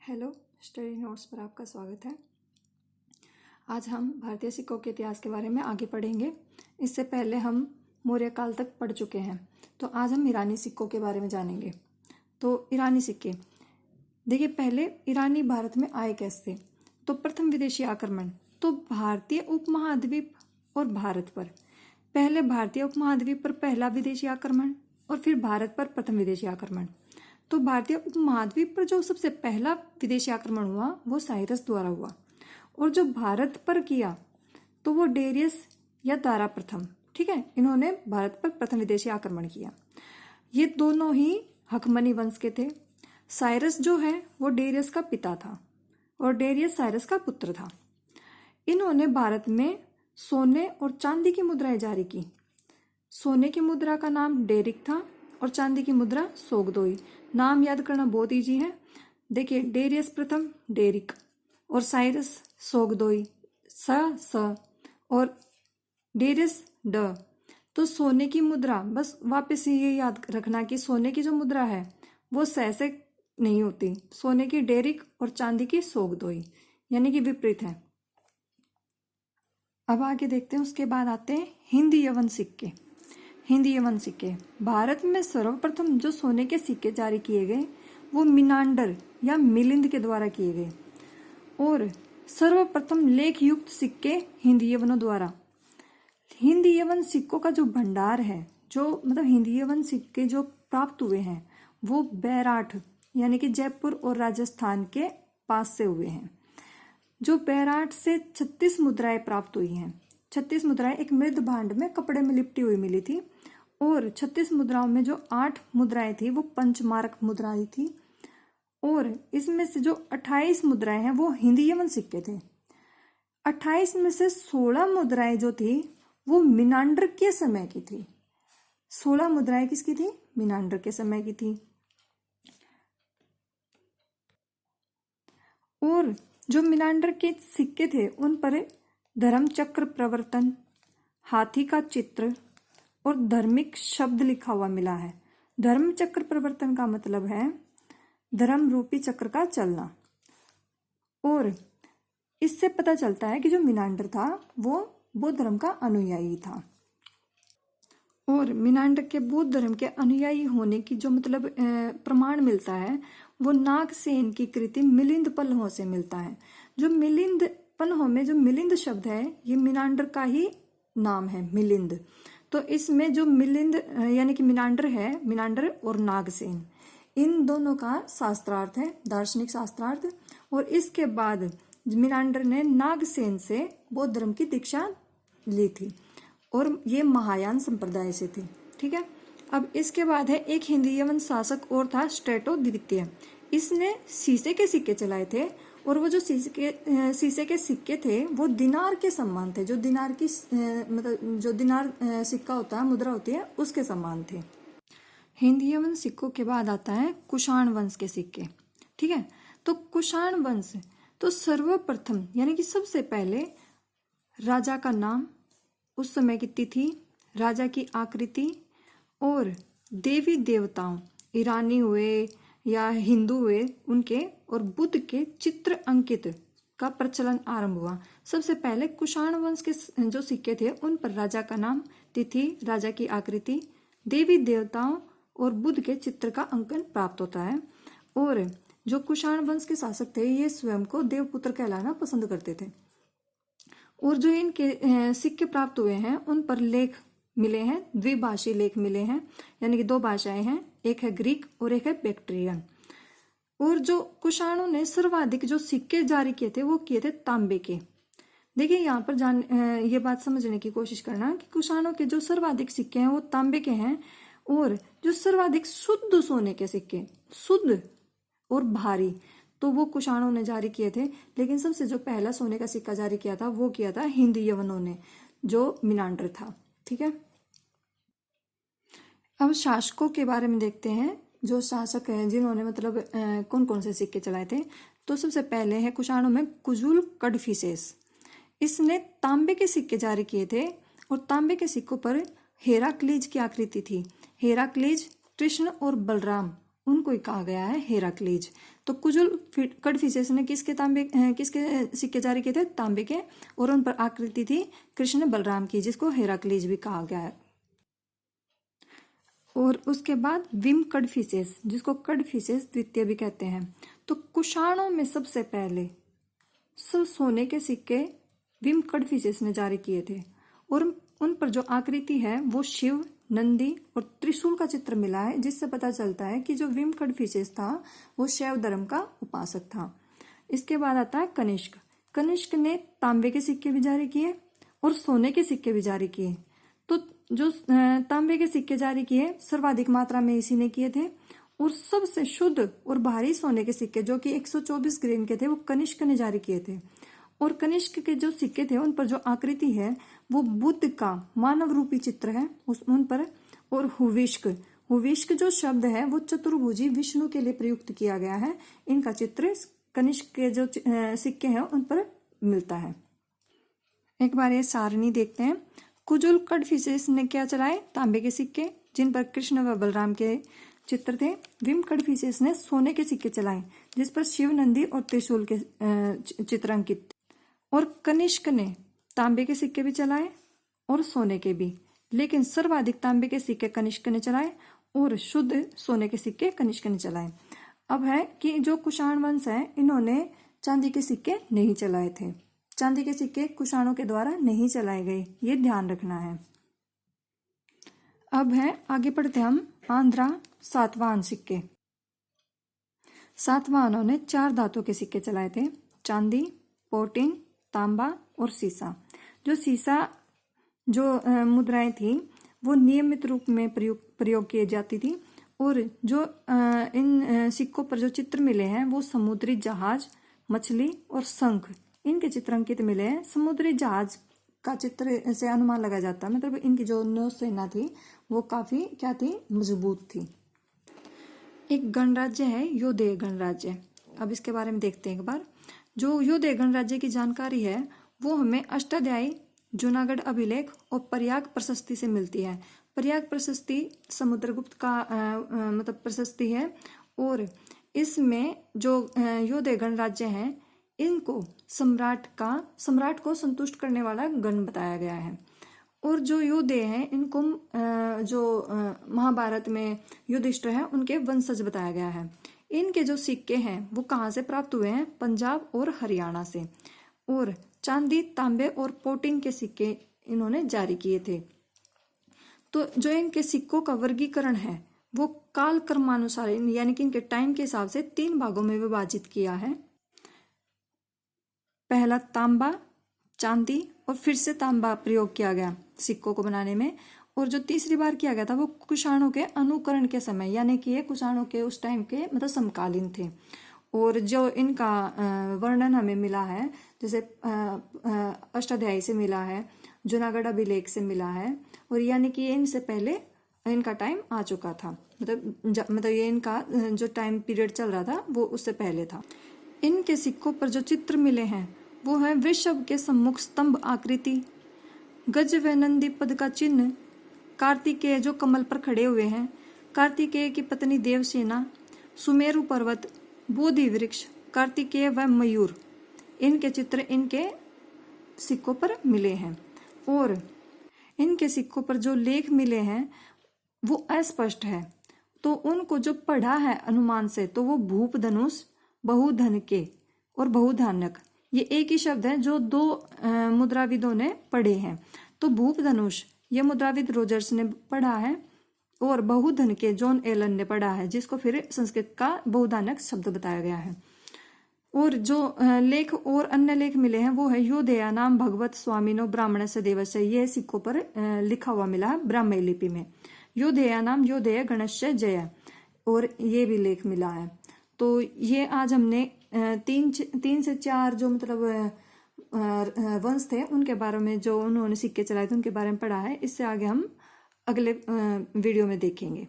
Hello, study notes पर आपका स्वागत है। आज हम भारतीय सिक्कों के इतिहास के बारे में आगे पढ़ेंगे। इससे पहले हम मौर्य काल तक पढ़ चुके हैं, तो आज हम ईरानी सिक्कों के बारे में जानेंगे। तो ईरानी सिक्के, देखिए पहले ईरानी भारत में आए कैसे। तो प्रथम विदेशी आक्रमण तो भारतीय उपमहाद्वीप और भारत पर, पहले भारतीय उपमहाद्वीप पर पहला विदेशी आक्रमण और फिर भारत पर प्रथम विदेशी आक्रमण। तो भारतीय उपमहाद्वीप पर जो सबसे पहला विदेशी आक्रमण हुआ वो साइरस द्वारा हुआ, और जो भारत पर किया तो वो डेरियस या दारा प्रथम, ठीक है, इन्होंने भारत पर प्रथम विदेशी आक्रमण किया। ये दोनों ही हकमनी वंश के थे। साइरस जो है वो डेरियस का पिता था और डेरियस साइरस का पुत्र था। इन्होंने भारत में सोने और चांदी की मुद्राएं जारी की। सोने की मुद्रा का नाम डेरिक था और चांदी की मुद्रा सोगदोई। नाम याद करना बहुत इजी है। देखिए, डेरियस प्रथम डेरिक और साइरस सोगदोई स और डेरियस ड। तो सोने की मुद्रा, बस वापस ये याद रखना कि सोने की जो मुद्रा है वो स से नहीं होती, सोने की डेरिक और चांदी की सोगदोई, यानी कि विपरीत है। अब आगे देखते हैं। उसके बाद आते हैं हिंदी यवन सिक्के। हिंदी यवन सिक्के, भारत में सर्वप्रथम जो सोने के सिक्के जारी किए गए वो मिनांडर या मिलिंद के द्वारा किए गए, और सर्वप्रथम लेख युक्त सिक्के हिंदी यवनों द्वारा। हिंदी यवन सिक्कों का जो भंडार है, जो मतलब हिंदी यवन सिक्के जो प्राप्त हुए हैं वो बैराठ यानी कि जयपुर और राजस्थान के पास से हुए हैं। जो बैराठ से 36 मुद्राएं प्राप्त हुई हैं। 36 मुद्राएं एक मृद भांड में कपड़े में लिपटी हुई मिली थी, और 36 मुद्राओं में जो 8 मुद्राएं थी वो पंचमारक मुद्राएं थी, और इसमें से जो 28 मुद्राएं हैं वो हिंदी यवन सिक्के थे। 28 में से 16 मुद्राएं जो थी वो मिनांडर के समय की थी। 16 मुद्राएं किसकी थी? मिनांडर के समय की थी। और जो मिनांडर के सिक्के थे उन पर धर्म चक्र प्रवर्तन, हाथी का चित्र और धार्मिक शब्द लिखा हुआ मिला है। धर्म चक्र प्रवर्तन का मतलब है धर्म रूपी चक्र का चलना, और इससे पता चलता है कि जो मिनांडर था वो बौद्ध धर्म का अनुयायी था। और मिनांडर के बौद्ध धर्म के अनुयायी होने की जो मतलब प्रमाण मिलता है वो नागसेन की कृति मिलिंद पन्हों से मिलता है। जो मिलिंद पन्हों में जो मिलिंद शब्द है ये मिनांडर का ही नाम है, मिलिंद। तो इसमें जो मिलिंद यानी कि मिनांडर है, मिनांडर और नागसेन, इन दोनों का शास्त्रार्थ है, दार्शनिक शास्त्रार्थ। और इसके बाद मिनांडर ने नागसेन से बौद्ध धर्म की दीक्षा ली थी, और ये महायान संप्रदाय से थे, ठीक है। अब इसके बाद है एक हिंदी यवन शासक और था, स्ट्रेटो द्वितीय। इसने शीशे के सिक्के चलाए थे, और वो जो शीशे के सिक्के थे वो दिनार के समान थे। जो दिनार की मतलब जो दिनार सिक्का होता है, मुद्रा होती है, उसके समान थे। हिंदी यवन सिक्कों के बाद आता है कुषाण वंश के सिक्के, ठीक है। तो कुषाण वंश तो सर्वप्रथम यानी कि सबसे पहले राजा का नाम, उस समय की तिथि, राजा की आकृति और देवी देवताओं, ईरानी हुए या हिंदू हुए उनके, और बुद्ध के चित्र अंकित का प्रचलन आरंभ हुआ। सबसे पहले कुषाण वंश के जो सिक्के थे उन पर राजा का नाम, तिथि, राजा की आकृति, देवी देवताओं और बुद्ध के चित्र का अंकन प्राप्त होता है। और जो कुषाण वंश के शासक थे ये स्वयं को देवपुत्र कहलाना पसंद करते थे। और जो इनके सिक्के प्राप्त हुए हैं उन पर लेख मिले हैं, द्विभाषी लेख मिले हैं, यानी कि 2 भाषाएं हैं, एक है ग्रीक और एक है बैक्ट्रियन। और जो कुषाणों ने सर्वाधिक जो सिक्के जारी किए थे वो किए थे तांबे के। देखिए यहाँ पर ये बात समझने की कोशिश करना कि कुषाणों के जो सर्वाधिक सिक्के हैं वो तांबे के हैं, और जो सर्वाधिक शुद्ध सोने के सिक्के, शुद्ध और भारी, तो वो कुषाणों ने जारी किए थे। लेकिन सबसे जो पहला सोने का सिक्का जारी किया था वो किया था हिंदी यवनों ने, जो मिनांडर था, ठीक है। अब शासकों के बारे में देखते हैं, जो शासक हैं जिन्होंने मतलब कौन कौन से सिक्के चलाए थे। तो सबसे पहले है कुषाणों में कुजुल कड़फिसेस। इसने तांबे के सिक्के जारी किए थे, और तांबे के सिक्कों पर हेराक्लीज की आकृति थी। हेराक्लीज कृष्ण और बलराम, उनको ही कहा गया है हेराक्लीज। तो कुजुल कडफिसेस ने किसके सिक्के जारी किए थे? तांबे के, और उन पर आकृति थी कृष्ण बलराम की, जिसको हेराक्लीज भी कहा गया है। और उसके बाद विम कडफिसेस, जिसको कडफिसेस द्वितीय भी कहते हैं। तो कुषाणों में सबसे पहले सोने के सिक्के विम कडफिसेस ने जारी किए थे, और उन पर जो आकृति है वो शिव, नंदी और त्रिशूल का चित्र मिला है, जिससे पता चलता है कि जो विम कडफिसेस था वो शैव धर्म का उपासक था। इसके बाद आता है कनिष्क। कनिष्क ने तांबे के सिक्के भी जारी किए और सोने के सिक्के भी जारी किए। तो जो तांबे के सिक्के जारी किए सर्वाधिक मात्रा में इसी ने किए थे, और सबसे शुद्ध और भारी सोने के सिक्के जो कि 124 ग्रेन के थे वो कनिष्क ने जारी किए थे। और कनिष्क के जो सिक्के थे उन पर जो आकृति है वो बुद्ध का मानव रूपी चित्र है उन पर। और हुविष्क जो शब्द है वो चतुर्भुजी विष्णु के लिए प्रयुक्त किया गया है। इनका चित्र कनिष्क के जो सिक्के हैं उन पर मिलता है। एक बार ये सारणी देखते हैं। कुजुल कडफिसेस ने क्या चलाए? तांबे के सिक्के जिन पर कृष्ण व बलराम के चित्र थे। विम कडफिसेस ने सोने के सिक्के चलाए जिस पर शिव, नंदी और त्रिशूल के चित्र अंकित थे। और कनिष्क ने तांबे के सिक्के भी चलाए और सोने के भी, लेकिन सर्वाधिक तांबे के सिक्के कनिष्क ने चलाए और शुद्ध सोने के सिक्के कनिष्क ने चलाए। अब है कि जो कुषाण वंश है इन्होंने चांदी के सिक्के नहीं चलाए थे। चांदी के सिक्के कुषाणों के द्वारा नहीं चलाए गए, ये ध्यान रखना है। अब है आगे पढ़ते हम आंध्रा सातवाहन सिक्के। सातवाहनों ने 4 धातु के सिक्के चलाए थे, चांदी, पोटिन, तांबा और सीसा। जो सीसा जो मुद्राएं थी वो नियमित रूप में प्रयोग की जाती थी। और जो इन सिक्कों पर जो चित्र मिले हैं वो समुद्री जहाज, मछली और शंख, इनके चित्र अंकित मिले हैं। समुद्री जहाज का चित्र से अनुमान लगाया जाता है, मतलब इनकी जो नौसेना थी वो काफी क्या थी? मजबूत थी। एक गणराज्य है योधेय गणराज्य। अब इसके बारे में देखते हैं एक बार। जो योधेय गणराज्य की जानकारी है वो हमें अष्टाध्यायी, जूनागढ़ अभिलेख और प्रयाग प्रशस्ति से मिलती है। प्रयाग प्रशस्ति समुद्रगुप्त का मतलब प्रशस्ति है, और इसमें जो योधेय गणराज्य है इनको सम्राट को संतुष्ट करने वाला गण बताया गया है। और जो योधे हैं इनको जो महाभारत में युधिष्ठिर है उनके वंशज बताया गया है। इनके जो सिक्के हैं वो कहाँ से प्राप्त हुए हैं? पंजाब और हरियाणा से। और चांदी, तांबे और पोटिन के सिक्के इन्होंने जारी किए थे। तो जो इनके सिक्कों का वर्गीकरण है वो काल क्रमानुसार यानी कि इनके टाइम के हिसाब से 3 भागों में विभाजित किया है। पहला तांबा, चांदी और फिर से तांबा प्रयोग किया गया सिक्कों को बनाने में। और जो तीसरी बार किया गया था वो कुषाणों के अनुकरण के समय, यानी कि ये कुषाणों के उस टाइम के मतलब समकालीन थे। और जो इनका वर्णन हमें मिला है जैसे अष्टाध्यायी से मिला है, जूनागढ़ अभिलेख से मिला है, और यानी कि इनसे पहले इनका टाइम आ चुका था। मतलब ये इनका जो टाइम पीरियड चल रहा था वो उससे पहले था। इनके सिक्कों पर जो चित्र मिले हैं वो है वृषभ के सम्मुख स्तंभ आकृति, गज व नंदी पद का चिन्ह, कार्तिकेय जो कमल पर खड़े हुए हैं, कार्तिकेय की पत्नी देवसेना, सुमेरु पर्वत, बोधि वृक्ष, कार्तिकेय व मयूर, इनके चित्र इनके सिक्कों पर मिले हैं। और इनके सिक्कों पर जो लेख मिले हैं वो अस्पष्ट है, तो उनको जो पढ़ा है अनुमान से तो वो भूप धनुष, बहुधन के और बहुधानक, ये एक ही शब्द है जो 2 मुद्राविदों ने पढ़े हैं। तो भूप धनुष ये मुद्राविद रोजर्स ने पढ़ा है, और बहुधन के जॉन एलन ने पढ़ा है, जिसको फिर संस्कृत का बहुधानक शब्द बताया गया है। और जो लेख और अन्य लेख मिले हैं वो है योधेया नाम भगवत स्वामिनो ब्राह्मणस्य देवस्य, ये सिक्कों पर लिखा हुआ मिला है ब्राह्मी लिपि में। योधेया नाम योधेय गणस्य जय, और ये भी लेख मिला है। तो ये आज हमने 3 से 4 जो मतलब वंश थे उनके बारे में, जो उन्होंने सिक्के चलाए थे उनके बारे में पढ़ा है। इससे आगे हम अगले वीडियो में देखेंगे।